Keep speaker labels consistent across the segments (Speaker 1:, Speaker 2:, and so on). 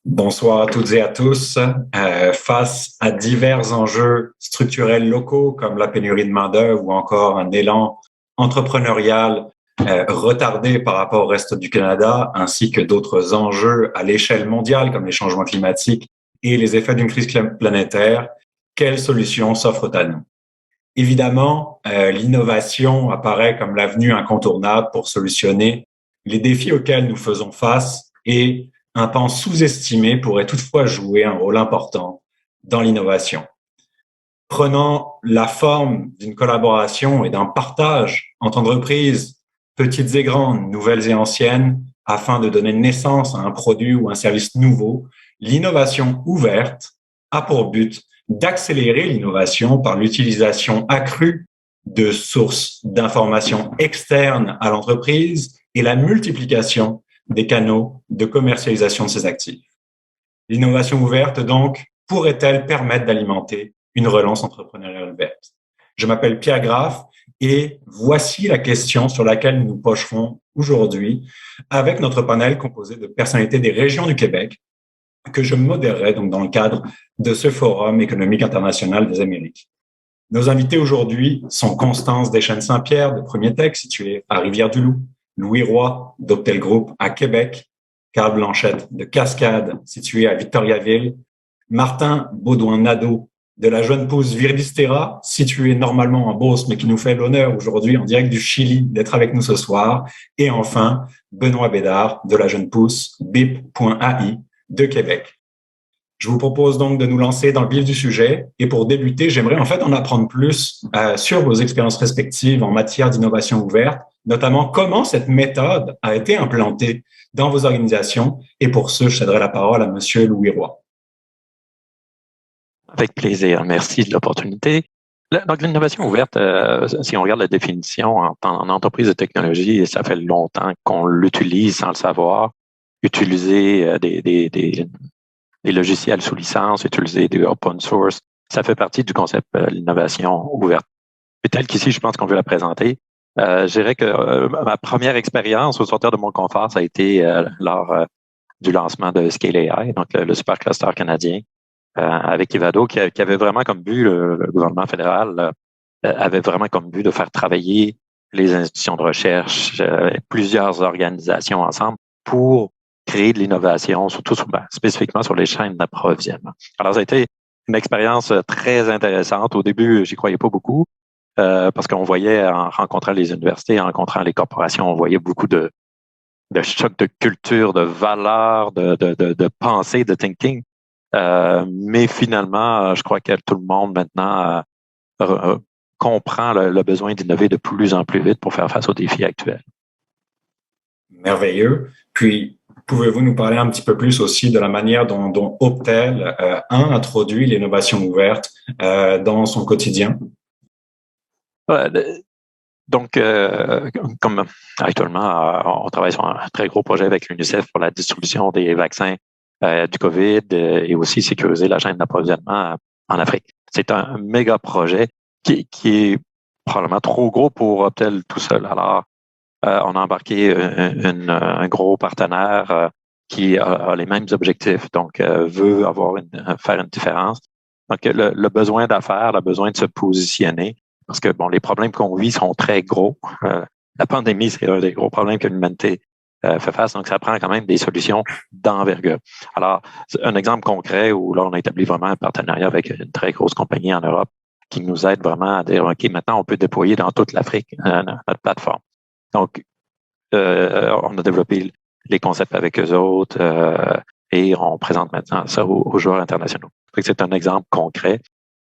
Speaker 1: Bonsoir à toutes et à tous. Face à divers enjeux structurels locaux comme la pénurie de main-d'œuvre ou encore un élan entrepreneurial retardé par rapport au reste du Canada, ainsi que d'autres enjeux à l'échelle mondiale comme les changements climatiques et les effets d'une crise planétaire, quelles solutions s'offrent à nous? Évidemment, l'innovation apparaît comme l'avenue incontournable pour solutionner les défis auxquels nous faisons face et un pan sous-estimé pourrait toutefois jouer un rôle important dans l'innovation. Prenant la forme d'une collaboration et d'un partage entre entreprises petites et grandes, nouvelles et anciennes, afin de donner naissance à un produit ou un service nouveau, l'innovation ouverte a pour but d'accélérer l'innovation par l'utilisation accrue de sources d'informations externes à l'entreprise et la multiplication des canaux de commercialisation de ces actifs. L'innovation ouverte, donc, pourrait-elle permettre d'alimenter une relance entrepreneuriale verte? Je m'appelle Pierre Graff et voici la question sur laquelle nous pencherons aujourd'hui avec notre panel composé de personnalités des régions du Québec que je modérerai donc dans le cadre de ce Forum économique international des Amériques. Nos invités aujourd'hui sont Constance Deschênes-Saint-Pierre de Premier Tech, située à Rivière-du-Loup, Louis Roy d'Optel Group à Québec, Carl Blanchette de Cascade, situé à Victoriaville, Martin Baudouin-Nadeau de la jeune pousse Viridistera, située normalement en Beauce, mais qui nous fait l'honneur aujourd'hui en direct du Chili d'être avec nous ce soir, et enfin Benoît Bédard de la jeune pousse BIP.ai de Québec. Je vous propose donc de nous lancer dans le vif du sujet. Et pour débuter, j'aimerais en fait en apprendre plus sur vos expériences respectives en matière d'innovation ouverte, notamment comment cette méthode a été implantée dans vos organisations. Et pour ce, je céderai la parole à Monsieur Louis Roy.
Speaker 2: Avec plaisir. Merci de l'opportunité. Donc, l'innovation ouverte, si on regarde la définition en entreprise de technologie, ça fait longtemps qu'on l'utilise sans le savoir. Utiliser des logiciels sous licence, utiliser des open source, ça fait partie du concept de l'innovation ouverte. Et tel qu'ici, je pense qu'on veut la présenter. Je dirais que ma première expérience au sortir de mon confort, ça a été lors du lancement de Scale AI, donc le supercluster canadien, avec Ivado, qui avait vraiment comme but, le gouvernement fédéral avait vraiment comme but de faire travailler les institutions de recherche, plusieurs organisations ensemble pour créer de l'innovation, surtout spécifiquement sur les chaînes d'approvisionnement. Alors, ça a été une expérience très intéressante. Au début, j'y croyais pas beaucoup, parce qu'on voyait, en rencontrant les universités, en rencontrant les corporations, on voyait beaucoup de chocs de culture, de valeurs, de pensée, de thinking. Mais finalement, je crois que tout le monde maintenant comprend le besoin d'innover de plus en plus vite pour faire face aux défis actuels.
Speaker 1: Merveilleux. Puis, pouvez-vous nous parler un petit peu plus aussi de la manière dont Optel a introduit l'innovation ouverte dans son quotidien?
Speaker 2: Donc, comme actuellement, on travaille sur un très gros projet avec l'UNICEF pour la distribution des vaccins du COVID et aussi sécuriser la chaîne d'approvisionnement en Afrique. C'est un méga projet qui est probablement trop gros pour Optel tout seul. Alors, on a embarqué un gros partenaire qui a les mêmes objectifs, donc veut faire une différence. Donc, le besoin d'affaires, le besoin de se positionner, parce que bon, les problèmes qu'on vit sont très gros. La pandémie, c'est un des gros problèmes que l'humanité fait face, donc ça prend quand même des solutions d'envergure. Alors, un exemple concret où là, on a établi vraiment un partenariat avec une très grosse compagnie en Europe qui nous aide vraiment à dire, OK, maintenant, on peut déployer dans toute l'Afrique notre plateforme. Donc, on a développé les concepts avec eux autres et on présente maintenant ça aux joueurs internationaux. C'est un exemple concret.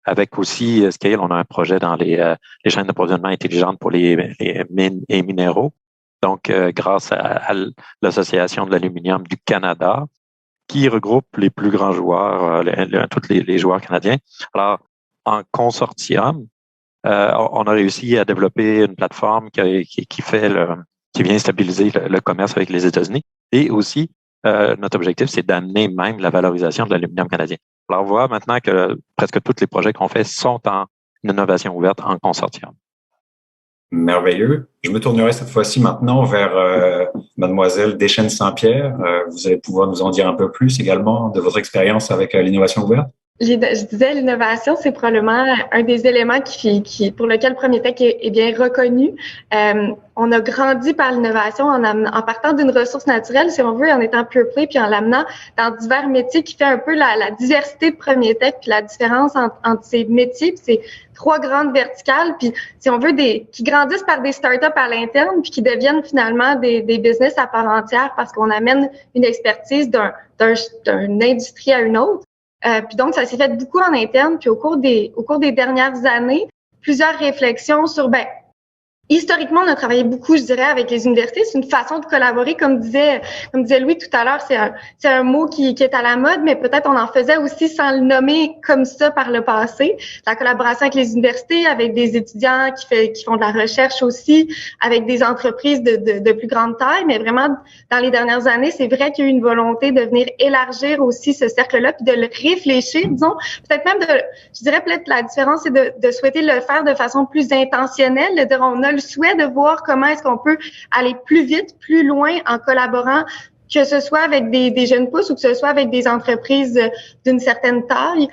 Speaker 2: Avec aussi Scale, on a un projet dans les chaînes d'approvisionnement intelligentes pour les mines et minéraux. Donc, grâce à l'Association de l'aluminium du Canada, qui regroupe les plus grands joueurs, tous les joueurs canadiens. Alors, en consortium, on a réussi à développer une plateforme qui vient stabiliser le commerce avec les États-Unis. Et aussi, notre objectif, c'est d'amener même la valorisation de l'aluminium canadien. Alors, on voit maintenant que presque tous les projets qu'on fait sont en innovation ouverte en consortium.
Speaker 1: Merveilleux. Je me tournerai cette fois-ci maintenant vers Mademoiselle Deschênes-Saint-Pierre. Vous allez pouvoir nous en dire un peu plus également de votre expérience avec l'innovation ouverte.
Speaker 3: Je disais, l'innovation, c'est probablement un des éléments pour lequel Promietech est bien reconnu. On a grandi par l'innovation en partant d'une ressource naturelle, si on veut, en étant pure play, puis en l'amenant dans divers métiers qui fait un peu la diversité de Promietech, puis la différence entre ces métiers, puis ces trois grandes verticales, puis si on veut qui grandissent par des startups à l'interne, puis qui deviennent finalement des business à part entière parce qu'on amène une expertise d'une industrie à une autre. Puis donc, ça s'est fait beaucoup en interne. Puis au cours des dernières années, plusieurs réflexions sur, historiquement, on a travaillé beaucoup, je dirais, avec les universités. C'est une façon de collaborer, comme disait Louis tout à l'heure. C'est un mot qui est à la mode, mais peut-être on en faisait aussi sans le nommer comme ça par le passé. La collaboration avec les universités, avec des étudiants qui font de la recherche aussi, avec des entreprises de plus grande taille. Mais vraiment, dans les dernières années, c'est vrai qu'il y a eu une volonté de venir élargir aussi ce cercle-là, puis de le réfléchir, disons. Peut-être même je dirais peut-être la différence, c'est de souhaiter le faire de façon plus intentionnelle, de dire on a le souhait de voir comment est-ce qu'on peut aller plus vite, plus loin en collaborant, que ce soit avec des jeunes pousses ou que ce soit avec des entreprises d'une certaine taille.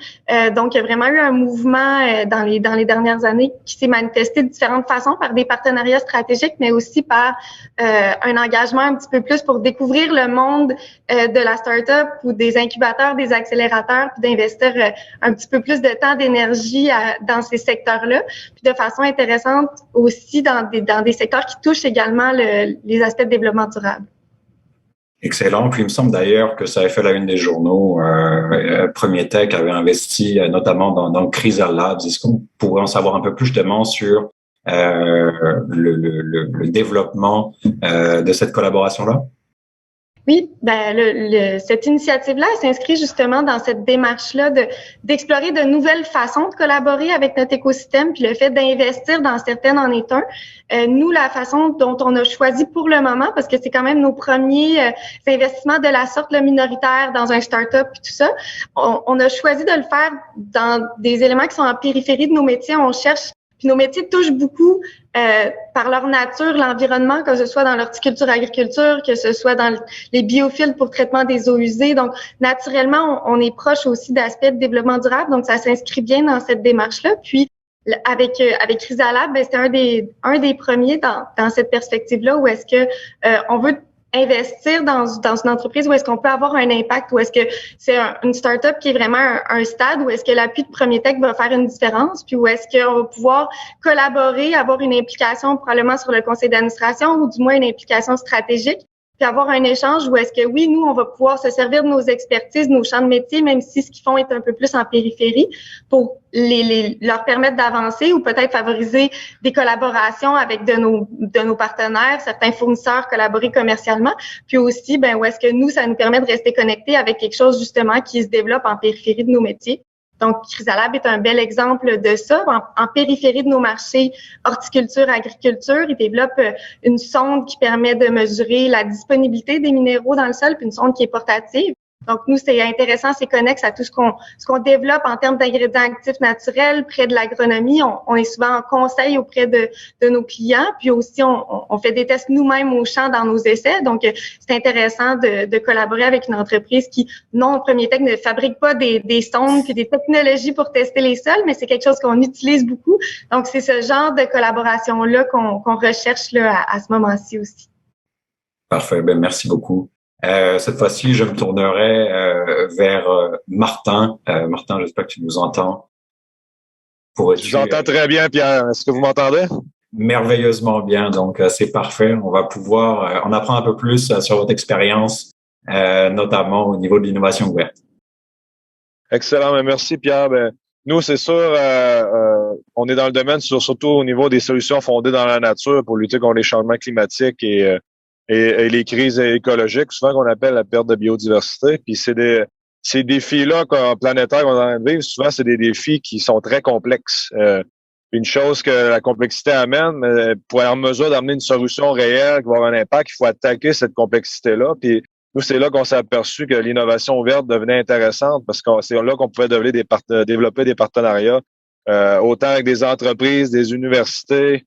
Speaker 3: Donc, il y a vraiment eu un mouvement dans les dernières années qui s'est manifesté de différentes façons par des partenariats stratégiques, mais aussi par un engagement un petit peu plus pour découvrir le monde de la start-up ou des incubateurs, des accélérateurs, puis d'investir un petit peu plus de temps, d'énergie dans ces secteurs-là, puis de façon intéressante aussi dans des secteurs qui touchent également les aspects de développement durable.
Speaker 1: Excellent. Puis il me semble d'ailleurs que ça avait fait la une des journaux. Promietech avait investi notamment dans Chrysal Labs. Est-ce qu'on pourrait en savoir un peu plus justement sur le développement de cette collaboration-là?
Speaker 3: Oui, cette initiative-là s'inscrit justement dans cette démarche-là d'explorer de nouvelles façons de collaborer avec notre écosystème, puis le fait d'investir dans certaines en est un. Nous, la façon dont on a choisi pour le moment, parce que c'est quand même nos premiers investissements de la sorte minoritaire dans un start-up et tout ça, on a choisi de le faire dans des éléments qui sont en périphérie de nos métiers. On cherche. Puis nos métiers touchent beaucoup par leur nature, l'environnement, que ce soit dans l'horticulture, agriculture, que ce soit dans les biofilms pour traitement des eaux usées. Donc, naturellement, on est proche aussi d'aspects de développement durable. Donc, ça s'inscrit bien dans cette démarche-là. Puis, avec Chrysal Labs, c'est un des premiers dans cette perspective-là où est-ce que on veut investir dans une entreprise où est-ce qu'on peut avoir un impact, où est-ce que c'est une start-up qui est vraiment un stade où est-ce que l'appui de Promietech va faire une différence, puis où est-ce qu'on va pouvoir collaborer, avoir une implication probablement sur le conseil d'administration ou du moins une implication stratégique, puis avoir un échange où est-ce que oui, nous, on va pouvoir se servir de nos expertises, de nos champs de métier, même si ce qu'ils font est un peu plus en périphérie, pour leur permettre d'avancer ou peut-être favoriser des collaborations avec de nos partenaires, certains fournisseurs, collaborer commercialement, puis aussi, où est-ce que nous, ça nous permet de rester connectés avec quelque chose justement qui se développe en périphérie de nos métiers. Donc, Chrysal Labs est un bel exemple de ça. En périphérie de nos marchés horticulture, agriculture, ils développent une sonde qui permet de mesurer la disponibilité des minéraux dans le sol, puis une sonde qui est portative. Donc, nous, c'est intéressant, c'est connexe à tout ce qu'on développe en termes d'ingrédients actifs naturels près de l'agronomie. On est souvent en conseil auprès de nos clients, puis aussi on fait des tests nous-mêmes au champ dans nos essais. Donc, c'est intéressant de collaborer avec une entreprise qui, non, Promietech ne fabrique pas des sondes puis des technologies pour tester les sols, mais c'est quelque chose qu'on utilise beaucoup. Donc, c'est ce genre de collaboration-là qu'on recherche là, à ce moment-ci aussi.
Speaker 1: Parfait. Merci beaucoup. Cette fois-ci, je me tournerai vers Martin. Martin, j'espère que tu nous entends.
Speaker 4: Je vous entends très bien, Pierre. Est-ce que vous m'entendez?
Speaker 1: Merveilleusement bien. Donc, c'est parfait. On va pouvoir en apprendre un peu plus sur votre expérience, notamment au niveau de l'innovation ouverte.
Speaker 4: Excellent. Merci, Pierre. Nous, c'est sûr, on est dans le domaine surtout au niveau des solutions fondées dans la nature pour lutter contre les changements climatiques et les crises écologiques, souvent qu'on appelle la perte de biodiversité. Puis ces défis-là planétaires qu'on est en train de vivre, souvent, c'est des défis qui sont très complexes. Une chose que la complexité amène, mais pour être en mesure d'amener une solution réelle qui va avoir un impact, il faut attaquer cette complexité-là. Puis nous, c'est là qu'on s'est aperçu que l'innovation ouverte devenait intéressante parce que c'est là qu'on pouvait développer des partenariats, autant avec des entreprises, des universités,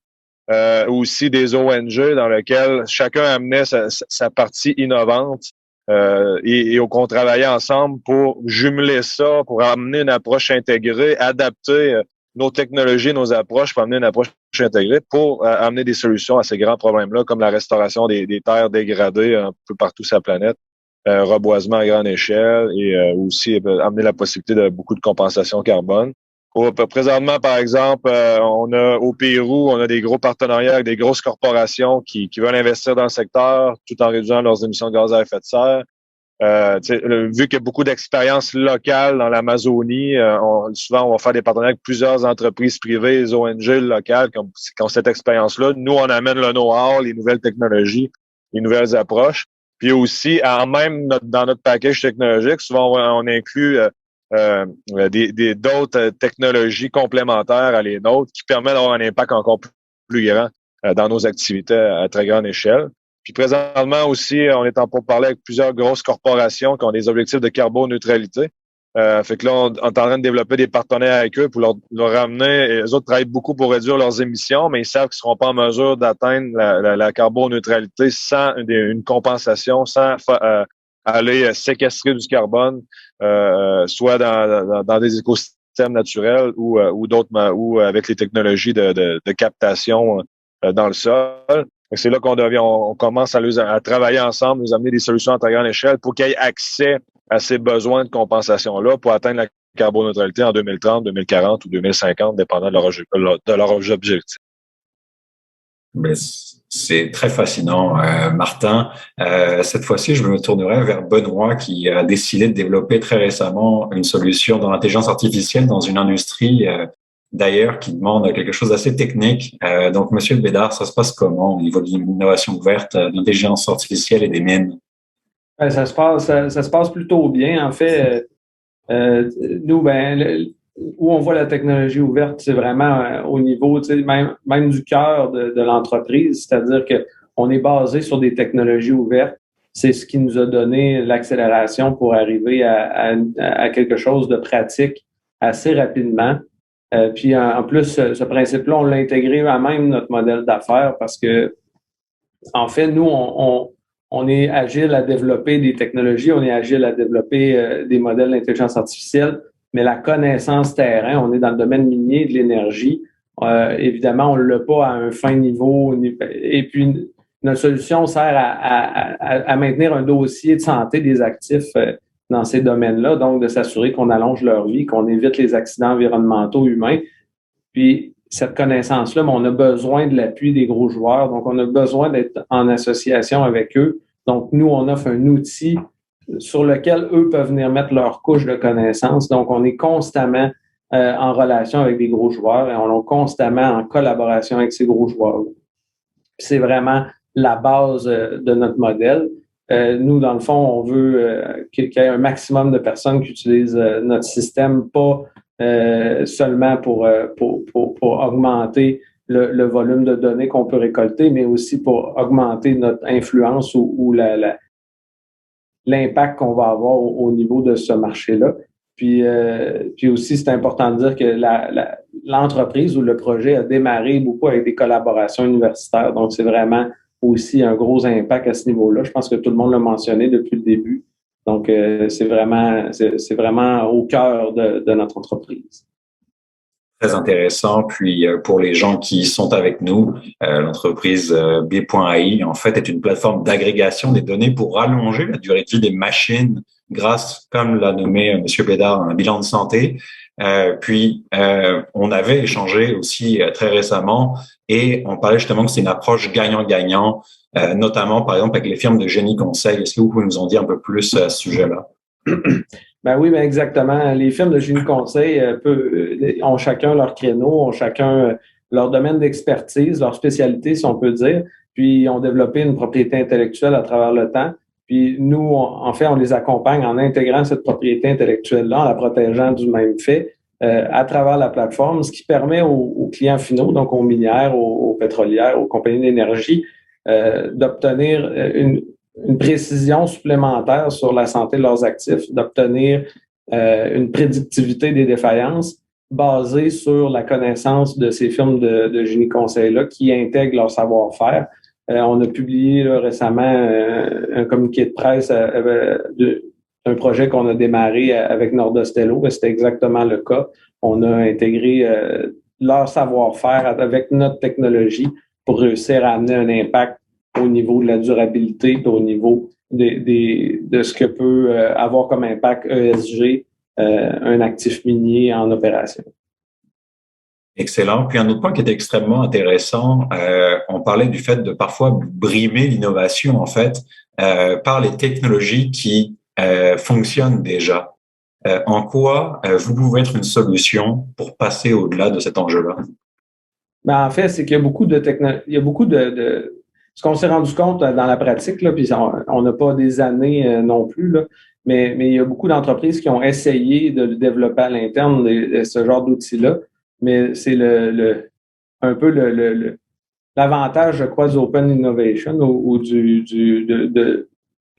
Speaker 4: aussi des ONG dans lesquelles chacun amenait sa partie innovante et qu'on travaillait ensemble pour jumeler ça, pour amener une approche intégrée, adapter nos technologies, nos approches pour amener une approche intégrée pour amener des solutions à ces grands problèmes-là, comme la restauration des terres dégradées un peu partout sur la planète, reboisement à grande échelle et aussi amener la possibilité de beaucoup de compensation carbone. Présentement, par exemple, on a au Pérou, on a des gros partenariats avec des grosses corporations qui veulent investir dans le secteur tout en réduisant leurs émissions de gaz à effet de serre. Vu qu'il y a beaucoup d'expériences locales dans l'Amazonie, souvent on va faire des partenariats avec plusieurs entreprises privées, les ONG locales qui ont cette expérience-là. Nous, on amène le know-how, les nouvelles technologies, les nouvelles approches. Puis aussi, dans notre package technologique, souvent on inclut d'autres technologies complémentaires à les nôtres qui permettent d'avoir un impact encore plus grand dans nos activités à très grande échelle. Puis présentement aussi, on est en pourparlers avec plusieurs grosses corporations qui ont des objectifs de carboneutralité. Fait que là, on est en train de développer des partenaires avec eux pour leur ramener. Les autres travaillent beaucoup pour réduire leurs émissions, mais ils savent qu'ils ne seront pas en mesure d'atteindre la carboneutralité sans une compensation, sans aller séquestrer du carbone, soit dans des écosystèmes naturels ou d'autres, ou avec les technologies de captation dans le sol. C'est là qu'on commence à travailler ensemble, nous amener des solutions à très grande échelle pour qu'il y ait accès à ces besoins de compensation-là pour atteindre la carboneutralité en 2030, 2040 ou 2050, dépendant de leurs objectifs.
Speaker 1: Ben, c'est très fascinant, Martin. Cette fois-ci, je me tournerai vers Benoît qui a décidé de développer très récemment une solution dans l'intelligence artificielle dans une industrie d'ailleurs qui demande quelque chose d'assez technique. Donc, Monsieur Bédard, ça se passe comment au niveau de l'innovation ouverte, de l'intelligence artificielle et des mines?
Speaker 5: Ça se passe plutôt bien. En fait, nous, où on voit la technologie ouverte, c'est vraiment au niveau, même du cœur de l'entreprise, c'est-à-dire que on est basé sur des technologies ouvertes. C'est ce qui nous a donné l'accélération pour arriver à quelque chose de pratique assez rapidement. Puis en plus, ce principe-là, on l'a intégré à même notre modèle d'affaires parce que, en fait, nous, on est agile à développer des technologies, on est agile à développer des modèles d'intelligence artificielle, mais la connaissance terrain, on est dans le domaine minier de l'énergie. Évidemment, on ne l'a pas à un fin niveau. Et puis, notre solution sert à maintenir un dossier de santé des actifs dans ces domaines-là, donc de s'assurer qu'on allonge leur vie, qu'on évite les accidents environnementaux humains. Puis, cette connaissance-là, on a besoin de l'appui des gros joueurs, donc on a besoin d'être en association avec eux. Donc, nous, on offre un outil sur lequel eux peuvent venir mettre leur couche de connaissances. Donc, on est constamment en relation avec des gros joueurs et on est constamment en collaboration avec ces gros joueurs. C'est vraiment la base de notre modèle. Nous, dans le fond, on veut qu'il y ait un maximum de personnes qui utilisent notre système, pas seulement pour augmenter le volume de données qu'on peut récolter, mais aussi pour augmenter notre influence ou l'impact qu'on va avoir au niveau de ce marché-là. Puis aussi, c'est important de dire que l'entreprise ou le projet a démarré beaucoup avec des collaborations universitaires. Donc, c'est vraiment aussi un gros impact à ce niveau-là. Je pense que tout le monde l'a mentionné depuis le début. Donc, c'est vraiment au cœur de notre entreprise.
Speaker 1: Très intéressant. Puis, pour les gens qui sont avec nous, l'entreprise B.AI, en fait, est une plateforme d'agrégation des données pour allonger la durée de vie des machines grâce, comme l'a nommé M. Bédard, un bilan de santé. On avait échangé aussi très récemment et on parlait justement que c'est une approche gagnant-gagnant, notamment, par exemple, avec les firmes de génie conseil. Est-ce que vous pouvez nous en dire un peu plus à ce sujet-là?
Speaker 5: Oui, exactement. Les firmes de génie conseil ont chacun leur créneau, ont chacun leur domaine d'expertise, leur spécialité, si on peut dire. Puis, ils ont développé une propriété intellectuelle à travers le temps. Puis, nous, en fait, on les accompagne en intégrant cette propriété intellectuelle-là, en la protégeant du même fait. à travers la plateforme, ce qui permet aux clients finaux, donc aux minières, aux pétrolières, aux compagnies d'énergie, d'obtenir une précision supplémentaire sur la santé de leurs actifs, d'obtenir une prédictivité des défaillances basée sur la connaissance de ces firmes de génie conseil-là qui intègrent leur savoir-faire. On a publié là, récemment un communiqué de presse d'un projet qu'on a démarré avec Nordostello. C'était exactement le cas. On a intégré leur savoir-faire avec notre technologie pour réussir à amener un impact au niveau de la durabilité, au niveau de ce que peut avoir comme impact ESG un actif minier en opération.
Speaker 1: Excellent. Puis un autre point qui est extrêmement intéressant, on parlait du fait de parfois brimer l'innovation en fait par les technologies qui fonctionnent déjà. En quoi vous pouvez être une solution pour passer au-delà de cet enjeu-là?
Speaker 5: Ben, en fait, c'est qu'il y a beaucoup de ce qu'on s'est rendu compte dans la pratique, là, puis on n'a pas des années non plus, là, mais il y a beaucoup d'entreprises qui ont essayé de le développer à l'interne, ce genre d'outils-là. Mais c'est un peu l'avantage, je crois, du Open Innovation ou de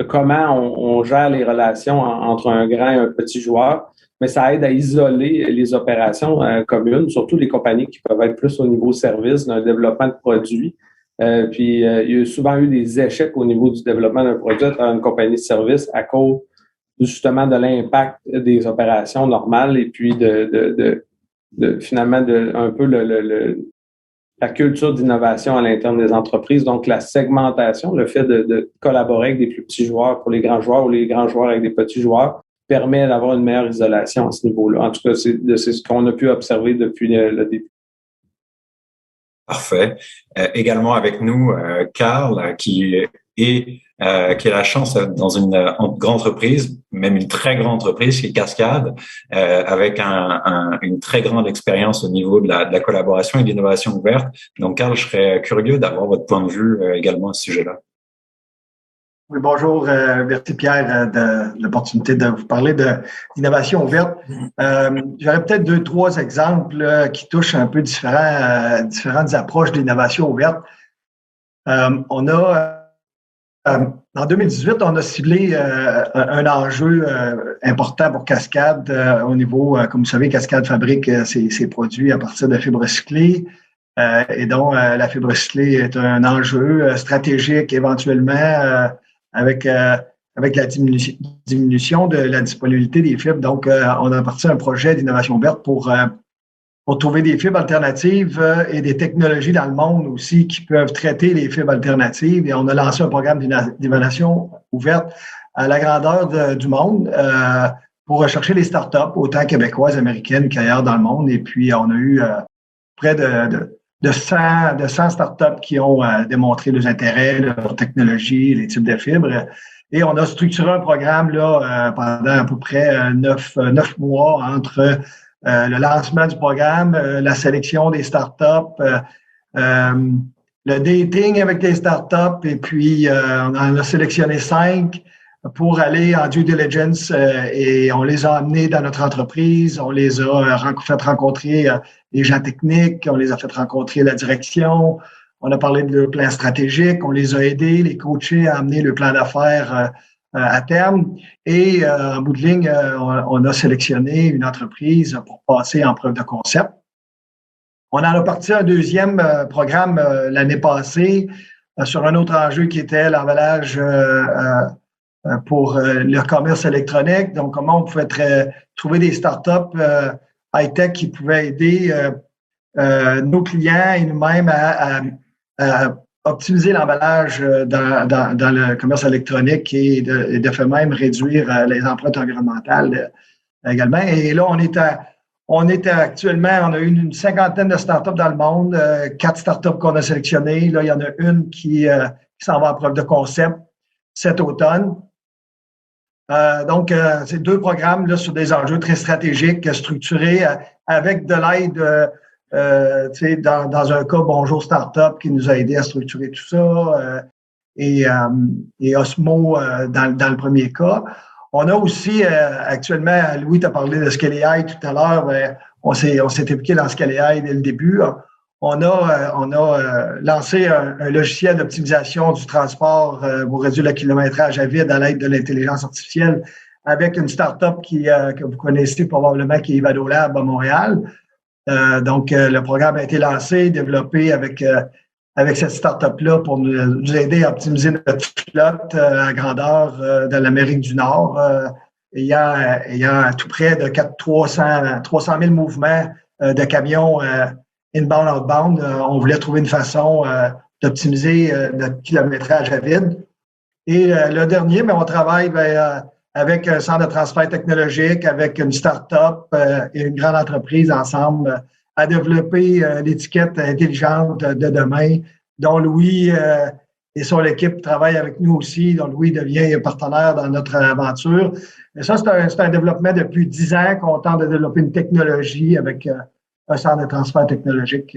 Speaker 5: comment on gère les relations entre un grand et un petit joueur. Mais ça aide à isoler les opérations communes, surtout les compagnies qui peuvent être plus au niveau service, d'un développement de produits. Puis il y a souvent eu des échecs au niveau du développement d'un produit à une compagnie de service à cause justement de l'impact des opérations normales et puis finalement un peu la culture d'innovation à l'interne des entreprises. Donc, la segmentation, le fait de collaborer avec des plus petits joueurs pour les grands joueurs ou les grands joueurs avec des petits joueurs permet d'avoir une meilleure isolation à ce niveau-là. En tout cas, c'est ce qu'on a pu observer depuis le début.
Speaker 1: Parfait. Également avec nous, Carl, qui a la chance dans une grande entreprise, même une très grande entreprise qui est Cascade, avec une très grande expérience au niveau de la collaboration et de l'innovation ouverte. Donc, Carl, je serais curieux d'avoir votre point de vue également à ce sujet-là.
Speaker 6: Oui, bonjour. Merci Pierre de l'opportunité de vous parler d'innovation ouverte. J'aurais peut-être 2-3 exemples qui touchent un peu différentes approches de l'innovation ouverte. En 2018, on a ciblé un enjeu important pour Cascade au niveau, comme vous savez, Cascade fabrique ses produits à partir de fibres recyclées. Et donc, la fibre recyclée est un enjeu stratégique éventuellement avec la diminution de la disponibilité des fibres. Donc, on a parti un projet d'innovation ouverte pour trouver des fibres alternatives et des technologies dans le monde aussi qui peuvent traiter les fibres alternatives. Et on a lancé un programme d'innovation ouverte à la grandeur du monde pour rechercher les startups, autant québécoises, américaines qu'ailleurs dans le monde. Et puis, on a eu près de 100 startups qui ont démontré leurs intérêts, leur technologie, les types de fibres. Et on a structuré un programme là pendant à peu près 9 mois entre le lancement du programme, la sélection des startups, le dating avec les startups, et puis on en a sélectionné 5 pour aller en due diligence et on les a amenés dans notre entreprise, on les a fait rencontrer les gens techniques, on les a fait rencontrer la direction, on a parlé de leur plan stratégique, on les a aidés, les coachés à amener le plan d'affaires à terme. Et en bout de ligne, on a sélectionné une entreprise pour passer en preuve de concept. On en a parti un deuxième programme l'année passée sur un autre enjeu qui était l'emballage pour le commerce électronique. Donc, comment on pouvait trouver des startups high-tech qui pouvaient aider nos clients et nous-mêmes à optimiser l'emballage dans le commerce électronique et de fait même réduire les empreintes environnementales également. Et là, on est actuellement, on a eu une 50aine de startups dans le monde, 4 startups qu'on a sélectionnées. Là, il y en a une qui s'en va en preuve de concept cet automne. Donc, c'est 2 programmes là, sur des enjeux très stratégiques, structurés, avec de l'aide dans un cas, Bonjour Startup qui nous a aidé à structurer tout ça, et Osmo dans le premier cas. On a aussi actuellement, Louis t'a parlé de Scale AI tout à l'heure, on s'est impliqué dans Scale.ai dès le début. On a lancé un logiciel d'optimisation du transport pour réduire le kilométrage à vide à l'aide de l'intelligence artificielle avec une start-up que vous connaissez probablement, qui est Vadolab à Montréal. Donc, le programme a été lancé, développé avec cette start-up-là pour nous aider à optimiser notre flotte à grandeur de l'Amérique du Nord. Ayant tout près de 300 000 mouvements de camions inbound, outbound, on voulait trouver une façon d'optimiser notre kilométrage à vide. Et le dernier, mais on travaille avec un centre de transfert technologique, avec une start-up et une grande entreprise ensemble à développer l'étiquette intelligente de demain, dont Louis et son équipe travaillent avec nous aussi, dont Louis devient partenaire dans notre aventure. Et ça, c'est un développement depuis 10 ans qu'on tente de développer une technologie avec un centre de transfert technologique.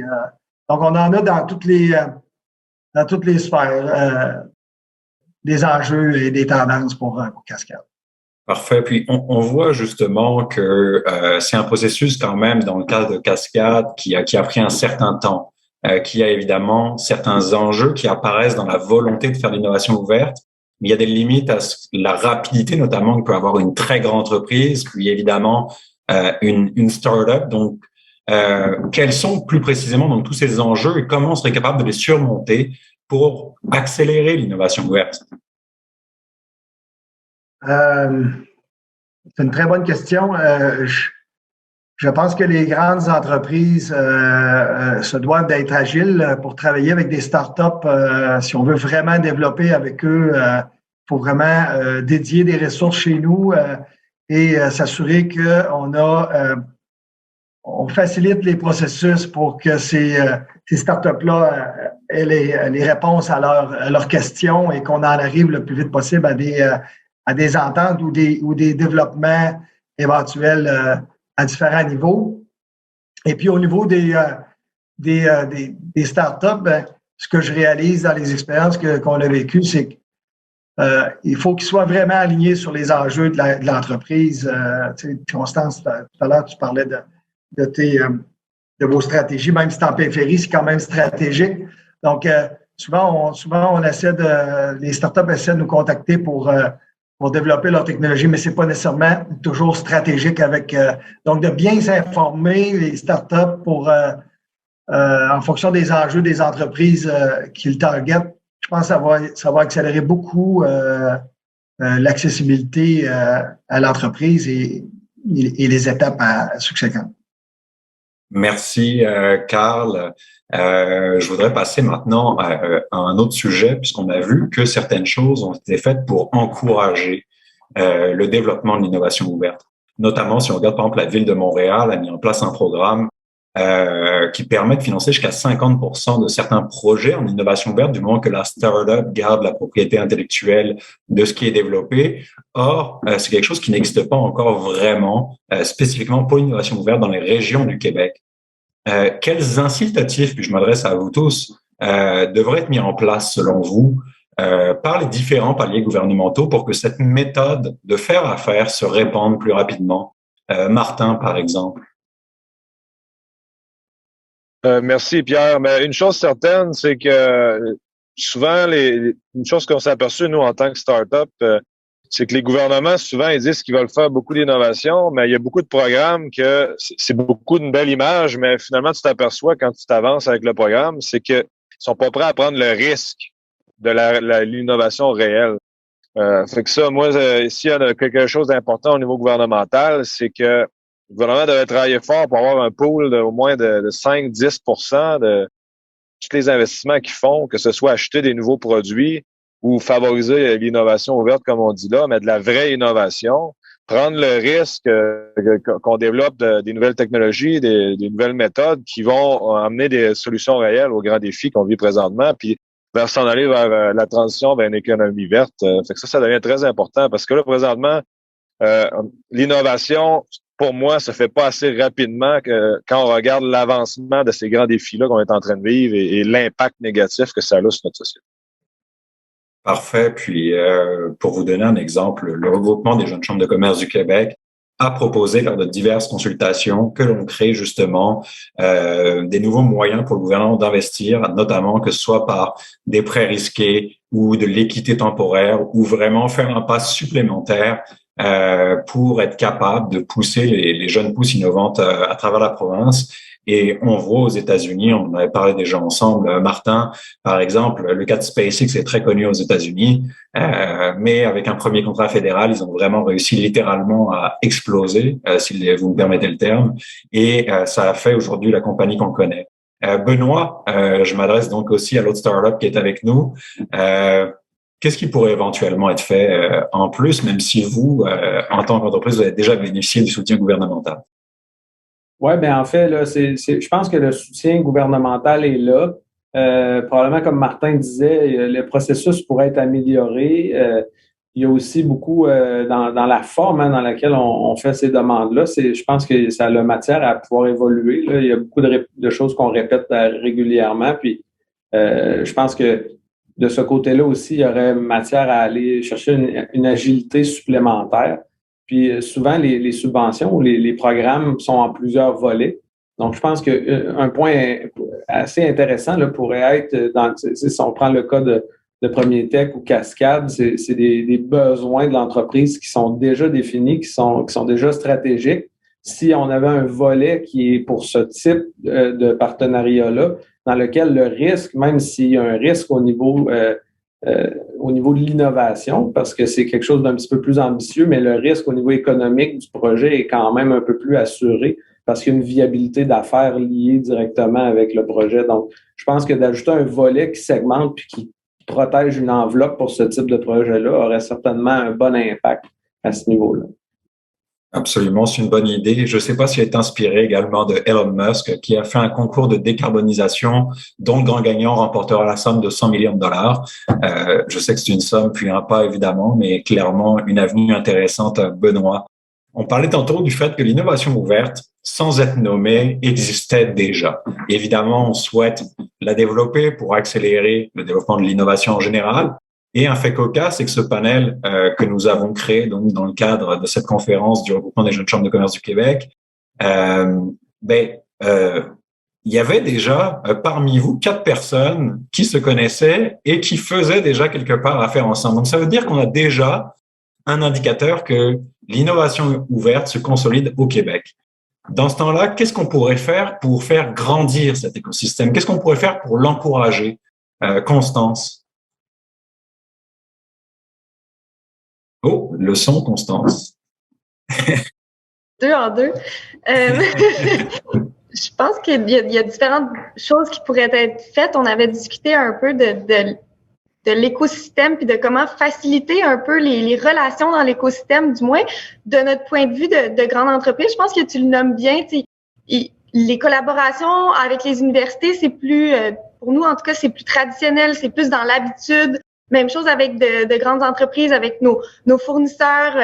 Speaker 6: Donc, on en a dans toutes les sphères des enjeux et des tendances pour Cascade.
Speaker 1: Parfait. Puis, on voit justement que c'est un processus quand même, dans le cas de Cascade, qui a pris un certain temps, qui a évidemment certains enjeux qui apparaissent dans la volonté de faire de l'innovation ouverte. Mais il y a des limites à la rapidité, notamment, que peut avoir une très grande entreprise, puis évidemment une start-up. Donc, quels sont plus précisément donc tous ces enjeux et comment on serait capable de les surmonter pour accélérer l'innovation ouverte?
Speaker 6: C'est une très bonne question. Je pense que les grandes entreprises se doivent d'être agiles pour travailler avec des startups. Si on veut vraiment développer avec eux, il faut vraiment dédier des ressources chez nous et s'assurer on facilite les processus pour que ces startups-là aient les réponses à leurs questions et qu'on en arrive le plus vite possible à des ententes ou des développements éventuels à différents niveaux. Et puis, au niveau des startups, ce que je réalise dans les expériences qu'on a vécues, c'est qu'il faut qu'ils soient vraiment alignés sur les enjeux de l'entreprise. Constance, tout à l'heure, tu parlais de vos stratégies, même si c'est en périphérie, c'est quand même stratégique. Donc, souvent, on les startups essaient de nous contacter pour développer leur technologie, mais c'est pas nécessairement toujours stratégique donc de bien s'informer les startups en fonction des enjeux des entreprises qu'ils targetent. Je pense que ça va accélérer beaucoup l'accessibilité à l'entreprise et les étapes succédentes.
Speaker 1: Merci, Carl. Je voudrais passer maintenant à un autre sujet, puisqu'on a vu que certaines choses ont été faites pour encourager le développement de l'innovation ouverte. Notamment, si on regarde, par exemple, la Ville de Montréal a mis en place un programme qui permet de financer jusqu'à 50% de certains projets en innovation ouverte, du moment que la start-up garde la propriété intellectuelle de ce qui est développé. Or, c'est quelque chose qui n'existe pas encore vraiment, spécifiquement pour l'innovation ouverte dans les régions du Québec. Quels incitatifs, puis je m'adresse à vous tous, devraient être mis en place selon vous par les différents paliers gouvernementaux pour que cette méthode de faire affaire se répande plus rapidement? Martin, par exemple.
Speaker 4: Merci, Pierre. Mais une chose certaine, c'est que souvent, une chose qu'on s'est aperçu, nous, en tant que start-up, c'est que les gouvernements, souvent, ils disent qu'ils veulent faire beaucoup d'innovation, mais il y a beaucoup de programmes que c'est beaucoup d'une belle image, mais finalement, tu t'aperçois quand tu t'avances avec le programme, c'est qu'ils sont pas prêts à prendre le risque de l'innovation réelle. Fait que ça, moi, s'il y a quelque chose d'important au niveau gouvernemental, c'est que le gouvernement devrait travailler fort pour avoir un pool au moins de 5-10% de tous les investissements qu'ils font, que ce soit acheter des nouveaux produits ou favoriser l'innovation ouverte, comme on dit là, mais de la vraie innovation, prendre le risque qu'on développe des nouvelles technologies, des nouvelles méthodes qui vont amener des solutions réelles aux grands défis qu'on vit présentement, puis vers s'en aller vers la transition vers une économie verte. Fait que ça devient très important parce que là, présentement, l'innovation, pour moi, se fait pas assez rapidement quand on regarde l'avancement de ces grands défis-là qu'on est en train de vivre et l'impact négatif que ça a sur notre société.
Speaker 1: Parfait. Puis, pour vous donner un exemple, le regroupement des jeunes chambres de commerce du Québec a proposé lors de diverses consultations que l'on crée justement des nouveaux moyens pour le gouvernement d'investir, notamment que ce soit par des prêts risqués ou de l'équité temporaire, ou vraiment faire un pas supplémentaire pour être capable de pousser les jeunes pousses innovantes à travers la province. Et on voit aux États-Unis, on en avait parlé déjà ensemble, Martin, par exemple, le cas de SpaceX est très connu aux États-Unis, mais avec un premier contrat fédéral, ils ont vraiment réussi littéralement à exploser, si vous me permettez le terme, et ça a fait aujourd'hui la compagnie qu'on connaît. Benoît, je m'adresse donc aussi à l'autre startup qui est avec nous. Qu'est-ce qui pourrait éventuellement être fait en plus, même si vous, en tant qu'entreprise, vous avez déjà bénéficié du soutien gouvernemental?
Speaker 5: Oui, bien en fait, là, je pense que le soutien gouvernemental est là. Probablement, comme Martin disait, le processus pourrait être amélioré. Il y a aussi beaucoup dans la forme dans laquelle on fait ces demandes-là. Je pense que ça a la matière à pouvoir évoluer. Là. Il y a beaucoup de choses qu'on répète régulièrement. Puis je pense que de ce côté-là aussi, il y aurait matière à aller chercher une agilité supplémentaire. Puis souvent, les subventions ou les programmes sont en plusieurs volets. Donc, je pense qu'un point assez intéressant là, pourrait être, si on prend le cas de Premier Tech ou Cascade, c'est des besoins de l'entreprise qui sont déjà définis, qui sont déjà stratégiques. Si on avait un volet qui est pour ce type de partenariat-là, dans lequel le risque, même s'il y a un risque au niveau de l'innovation, parce que c'est quelque chose d'un petit peu plus ambitieux, mais le risque au niveau économique du projet est quand même un peu plus assuré parce qu'il y a une viabilité d'affaires liée directement avec le projet. Donc, je pense que d'ajouter un volet qui segmente puis qui protège une enveloppe pour ce type de projet-là aurait certainement un bon impact à ce niveau-là.
Speaker 1: Absolument, c'est une bonne idée. Je ne sais pas si elle est inspirée également de Elon Musk, qui a fait un concours de décarbonisation dont le grand gagnant remportera la somme de 100 millions de dollars. Je sais que c'est une somme puis un pas évidemment, mais clairement une avenue intéressante, Benoît. On parlait tantôt du fait que l'innovation ouverte, sans être nommée, existait déjà. Évidemment, on souhaite la développer pour accélérer le développement de l'innovation en général. Et un fait cocasse, c'est que ce panel que nous avons créé donc dans le cadre de cette conférence du regroupement des jeunes chambres de commerce du Québec, il y avait déjà parmi vous 4 personnes qui se connaissaient et qui faisaient déjà quelque part affaire ensemble. Donc ça veut dire qu'on a déjà un indicateur que l'innovation ouverte se consolide au Québec. Dans ce temps-là, qu'est-ce qu'on pourrait faire pour faire grandir cet écosystème? Qu'est-ce qu'on pourrait faire pour l'encourager? Constance? Oh, le son, Constance.
Speaker 3: 2 en 2. Je pense qu'il y a différentes choses qui pourraient être faites. On avait discuté un peu de l'écosystème puis de comment faciliter un peu les relations dans l'écosystème, du moins de notre point de vue de grande entreprise. Je pense que tu le nommes bien. Les collaborations avec les universités, c'est plus, pour nous en tout cas, c'est plus traditionnel, c'est plus dans l'habitude. Même chose avec de grandes entreprises, avec nos fournisseurs.